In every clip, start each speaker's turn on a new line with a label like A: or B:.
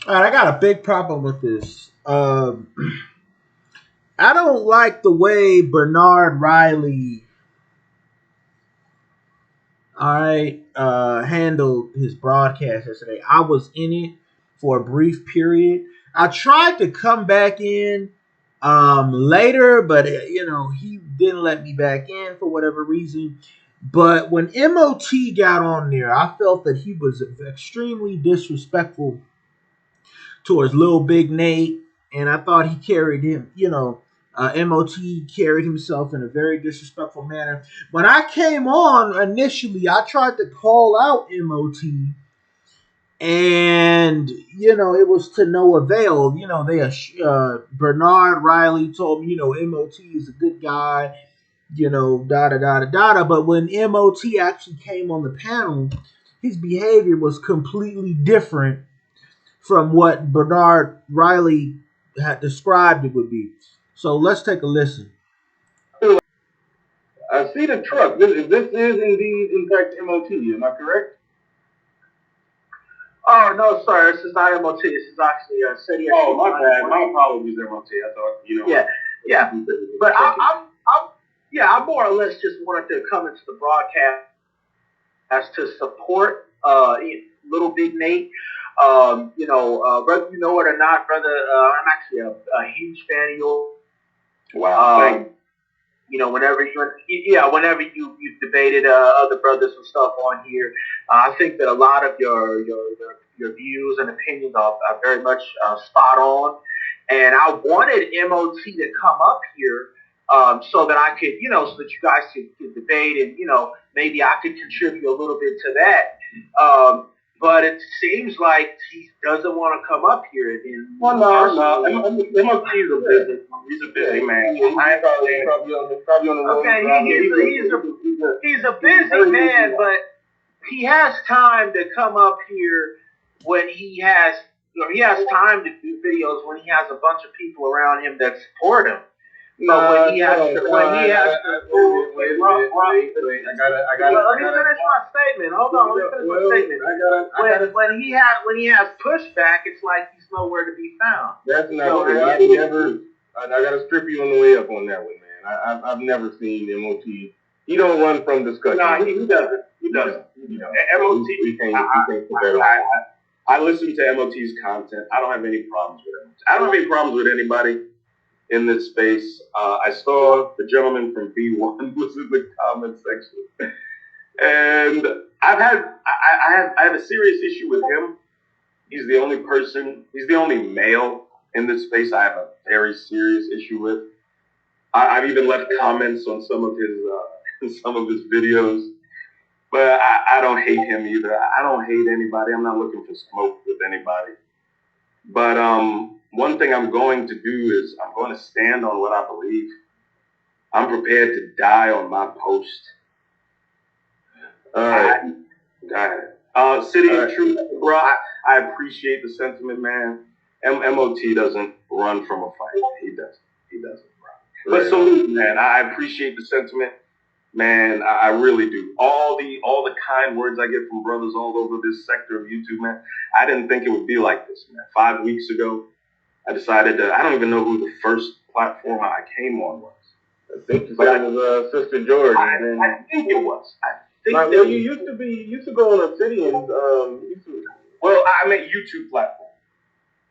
A: All right, I got a big problem with this. I don't like the way Bernard Riley, all right, handled his broadcast yesterday. I was in it for a brief period. I tried to come back in later, but he didn't let me back in for whatever reason. But when MOT got on there, I felt that he was extremely disrespectful towards Lil Big Nate, and I thought he carried him. MOT carried himself in a very disrespectful manner. When I came on initially, I tried to call out MOT, and it was to no avail. Bernard Riley told me, MOT is a good guy. Da da da da da. But when MOT actually came on the panel, his behavior was completely different from what Bernard Riley had described it would be. So let's take a listen.
B: I see the truck. This is indeed, in fact, MOT. Am I correct?
C: Oh no, sir. This is not MOT. This is actually City.
B: Oh, my bad. My apologies, MOT. I thought
C: Yeah, yeah. But I more or less just wanted to come into the broadcast as to support Little Big Nate. Whether you know it or not, brother, I'm actually a huge fan of yours.
B: Wow.
C: Whenever you've debated other brothers and stuff on here, I think that a lot of your views and opinions are very much spot on. And I wanted MOT to come up here so that I could, so that you guys could debate and, maybe I could contribute a little bit to that. But it seems like he doesn't want to come up here.
B: Well, no. MOT is a busy. He's a busy man. I probably on the road.
C: Okay, he's a busy man, but he has time to come up here when he has time to do videos when he has a bunch of people around him that support him. But when he has to, let me finish my statement. Hold on, let me finish my statement. When he has pushback, it's like he's nowhere to be found.
B: That's not true. I gotta strip you on the way up on that one, man. I've never seen MOT. He don't run from discussion.
C: No, he doesn't. He doesn't.
B: MOT. I listen to MOT's content. I don't have any problems with MOT. I don't have any problems with anybody in this space. I saw the gentleman from B1 was in the comment section, and I have a serious issue with him. He's the only male in this space I have a very serious issue with. I've even left comments on some of his videos, but I don't hate him either. I don't hate anybody. I'm not looking for smoke with anybody. But one thing I'm going to do is I'm going to stand on what I believe. I'm prepared to die on my post. All right. Got it. City of Truth, bro. I appreciate the sentiment, man. MOT doesn't run from a fight. He doesn't, bro. But salute, man. I appreciate the sentiment, man. I really do. All the kind words I get from brothers all over this sector of YouTube, man. I didn't think it would be like this, man. 5 weeks ago, I decided to. I don't even know who the first platform I came on was. I think it was Sister George. I think it was. You used to go on Obsidian. Well, I meant YouTube platform.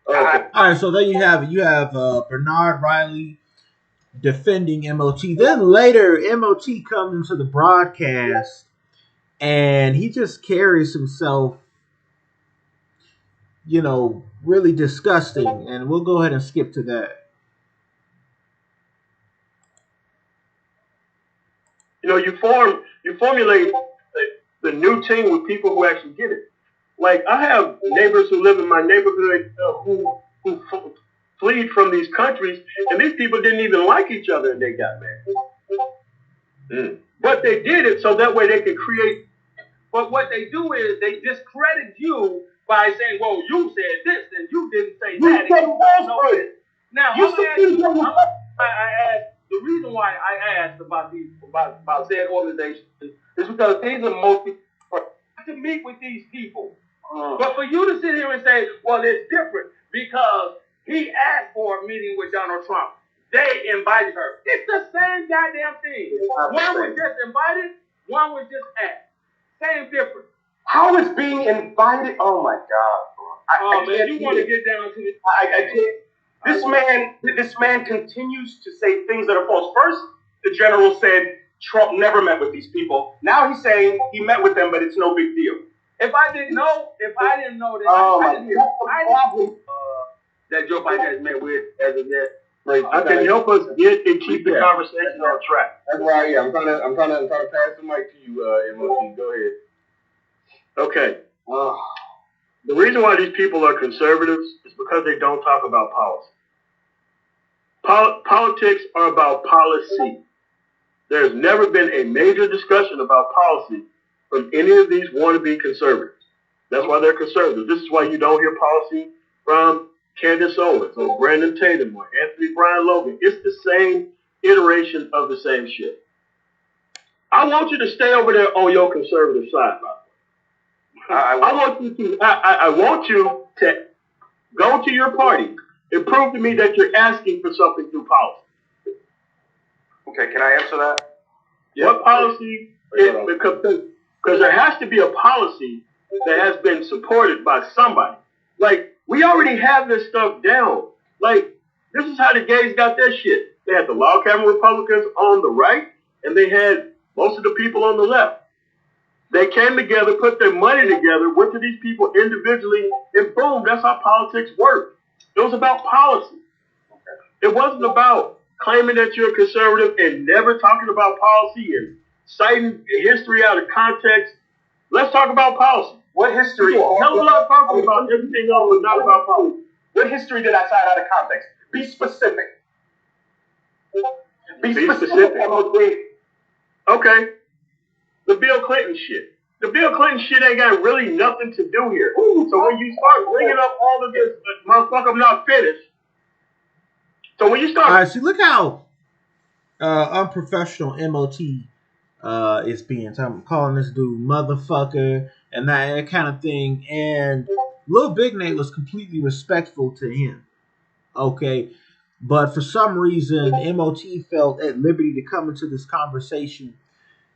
A: Okay. All right, so there you have it. You have Bernard Riley defending MOT. Then later, MOT comes into the broadcast, and he just carries himself, really disgusting. And we'll go ahead and skip to that.
D: You formulate the new team with people who actually get it. Like, I have neighbors who live in my neighborhood who fled from these countries, and these people didn't even like each other, and they got married. But they did it so that way they could create. But what they do is they discredit you by saying, "Well, you said this and you didn't say that." Now, I asked. The reason why I asked about said organization is because these are mostly to meet with these people. But for you to sit here and say, well, it's different because he asked for a meeting with Donald Trump. They invited her. It's the same goddamn thing. One was just invited, one was just asked. Same difference.
B: How is being invited? Oh my God, bro.
D: Man, you want to get down to this?
B: I can't. This man continues to say things that are false. First, the general said Trump never met with these people. Now he's saying he met with them, but it's no big deal.
D: If I didn't know that, that Joe Biden has met with as of yet.
C: I can help us get and keep the conversation on track.
B: That's why I'm trying to pass the mic to you, MOT. Go ahead.
C: Okay. The reason why these people are conservatives is because they don't talk about policy. Politics are about policy. There's never been a major discussion about policy from any of these wannabe conservatives. That's why they're conservatives. This is why you don't hear policy from Candace Owens or Brandon Tatum or Anthony Brian Logan. It's the same iteration of the same shit. I want you to stay over there on your conservative side, by the way. I want you to go to your party and prove to me that you're asking for something through policy.
B: Okay, can I answer that?
C: Yeah. What policy? Because there has to be a policy that has been supported by somebody. Like, we already have this stuff down. Like, this is how the gays got their shit. They had the log cabin Republicans on the right, and they had most of the people on the left. They came together, put their money together, went to these people individually, and boom, that's how politics work. It was about policy. It wasn't about claiming that you're a conservative and never talking about policy and citing history out of context. Let's talk about policy.
B: What history?
C: Hell of a lot talking about everything else, but not about policy.
B: What history did I cite out of context? Be specific. Be specific.
C: Okay. The Bill Clinton shit. The Bill Clinton shit ain't got really nothing to do here. So when you start bringing up all of this, motherfucker, I'm not finished. So when you start...
A: All right, see, look how unprofessional MOT is being. So I'm calling this dude motherfucker and that kind of thing. And Lil Big Nate was completely respectful to him. Okay. But for some reason, MOT felt at liberty to come into this conversation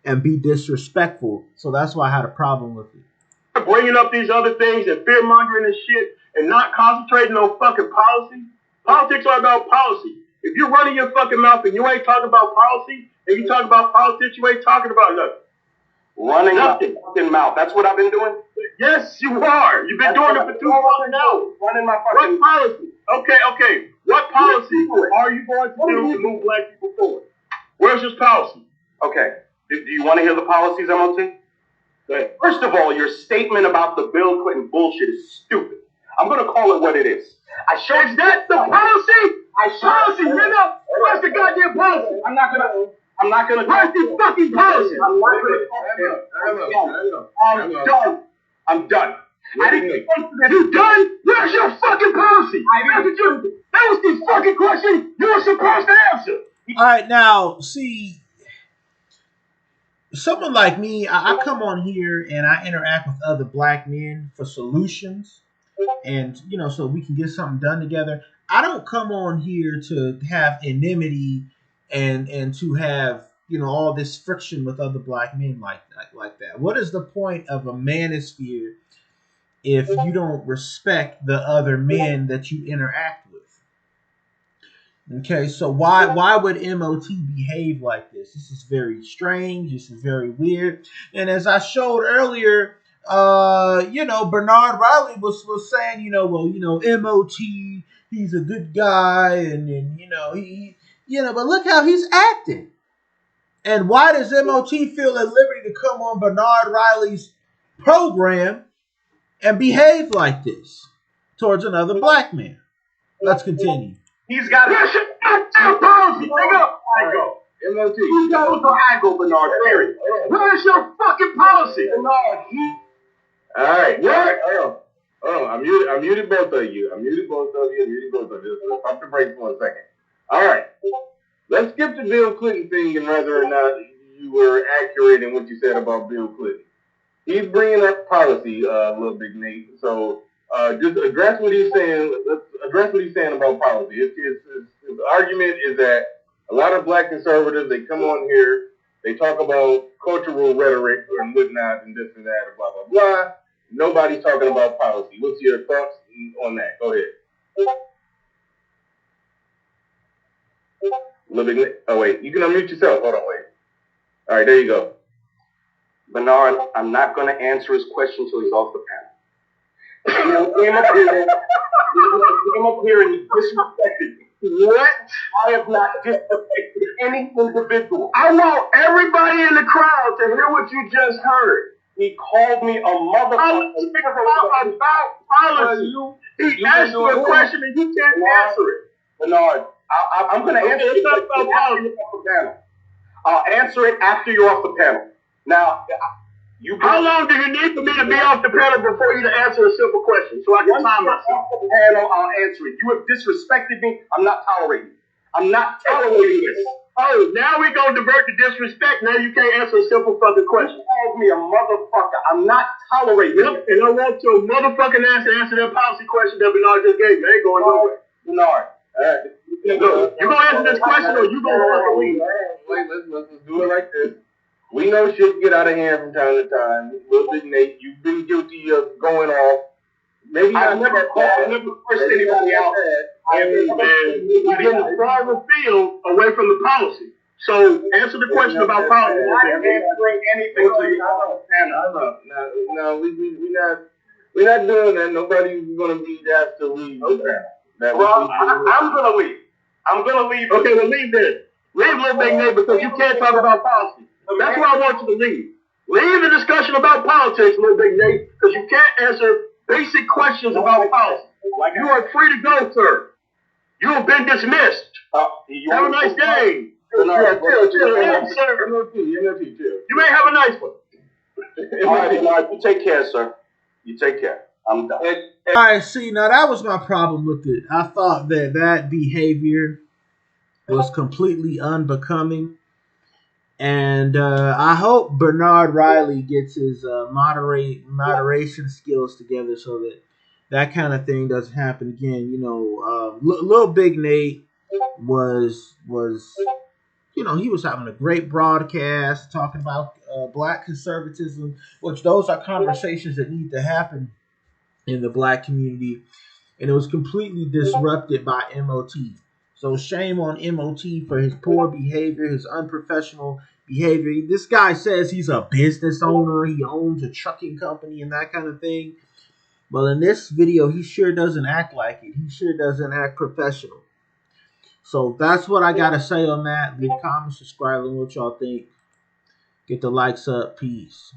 A: and be disrespectful. So that's why I had a problem with it.
C: Bringing up these other things and fear-mongering and shit and not concentrating on fucking policy. Politics are about policy. If you're running your fucking mouth and you ain't talking about policy and you talk about politics, you ain't talking about nothing.
B: Running my fucking mouth. That's what I've been doing?
C: Yes, you are. You've been doing it for 2 fucking hours.
B: Running my fucking...
C: What policy? Okay. What policy are you going to do to move black people forward? Where's this policy?
B: Okay. Do you want to hear the policies, MOT?
C: Go ahead.
B: First of all, your statement about the Bill Clinton bullshit is stupid. I'm going to call it what it is.
C: Is that the policy? Policy, nigga. Where's the goddamn policy?
B: I'm not gonna.
C: Where's the fucking policy?
B: I'm done.
C: You done? Where's your fucking policy? That was the fucking question you were supposed to answer.
A: All right, now, see, someone like me, I come on here and I interact with other black men for solutions and, so we can get something done together. I don't come on here to have enmity and to have, all this friction with other black men like that. What is the point of a manosphere if you don't respect the other men that you interact with? Okay, so why would MOT behave like this? This is very strange. This is very weird. And as I showed earlier, Bernard Riley was saying, MOT, he's a good guy, and but look how he's acting. And why does MOT feel at liberty to come on Bernard Riley's program and behave like this towards another black man? Let's continue.
B: He's got a policy, nigga. I go. MOT. You go, so I go, Bernard. Period.
C: Where's your fucking policy?
B: Bernard,
E: all right. I muted both of you. Let's pump the brakes for a second. All right. Let's skip the Bill Clinton thing and whether or not you were accurate in what you said about Bill Clinton. he's bringing up policy, little big Nate. So just address what he's saying. Let's address what he's saying about policy. His argument is that a lot of black conservatives, they come on here, they talk about cultural rhetoric and whatnot and this and that and blah, blah, blah. Nobody's talking about policy. What's your thoughts on that? Go ahead. Little big Nate. Oh, wait. You can unmute yourself. Hold on, wait. All right, there you go.
B: Bernard, I'm not going to answer his question until he's off the panel. He came up here and he disrespected me.
C: What?
B: I have not disrespected any individual.
C: I want everybody in the crowd to hear what you just heard.
B: He called me a motherfucker.
C: About policy. He asked you a question and you can't answer it.
B: Bernard, I'm going to answer it after you're off the panel. I'll answer it after you're off the panel. Now,
C: how long do you need for me to be off the panel before you to answer a simple question so I can time myself?
B: Off the panel, I'll answer it. You have disrespected me. I'm not tolerating it. I'm not tolerating this.
C: Oh, now we're going to divert to disrespect. Now you can't answer a simple fucking question.
B: You called me a motherfucker. I'm not tolerating it.
C: And I want your motherfucking ass to answer that policy question that Bernard just gave me. I ain't going nowhere.
B: Bernard.
C: You going to answer this question or you going to fucking leave?
E: Wait, let's do it like this. We know shit get out of hand from time to time. Little big Nate, you've been guilty of going off. Maybe
B: I've never cursed anybody out.
C: And you're getting farther field away from the policy. So answer the question about policy.
B: I'm not answering anything to you.
E: No, we're not doing that. Nobody's gonna be asked to leave.
B: Okay. Well, I'm gonna leave. I'm gonna leave.
C: Okay, well leave then. Leave, little big Nate, because you can't talk about policy. That's why I want you to leave. Leave the discussion about politics, little big Nate, because you can't answer basic questions about policy. You are free to go, sir. You have been dismissed. Have a nice day.
E: Chill.
C: You may have a nice one.
B: All right, you take care, sir. You take care. I'm done.
A: All right, see, now that was my problem with it. I thought that behavior was completely unbecoming. And I hope Bernard Riley gets his moderation skills together so that kind of thing doesn't happen again. You know, Little Big Nate was he was having a great broadcast talking about black conservatism, which those are conversations that need to happen in the black community, and it was completely disrupted by MOT. So shame on MOT for his poor behavior, his unprofessional behavior. This guy says he's a business owner. He owns a trucking company and that kind of thing. Well, in this video, he sure doesn't act like it. He sure doesn't act professional. So that's what I got to say on that. Leave comments, subscribe, and what y'all think. Get the likes up. Peace.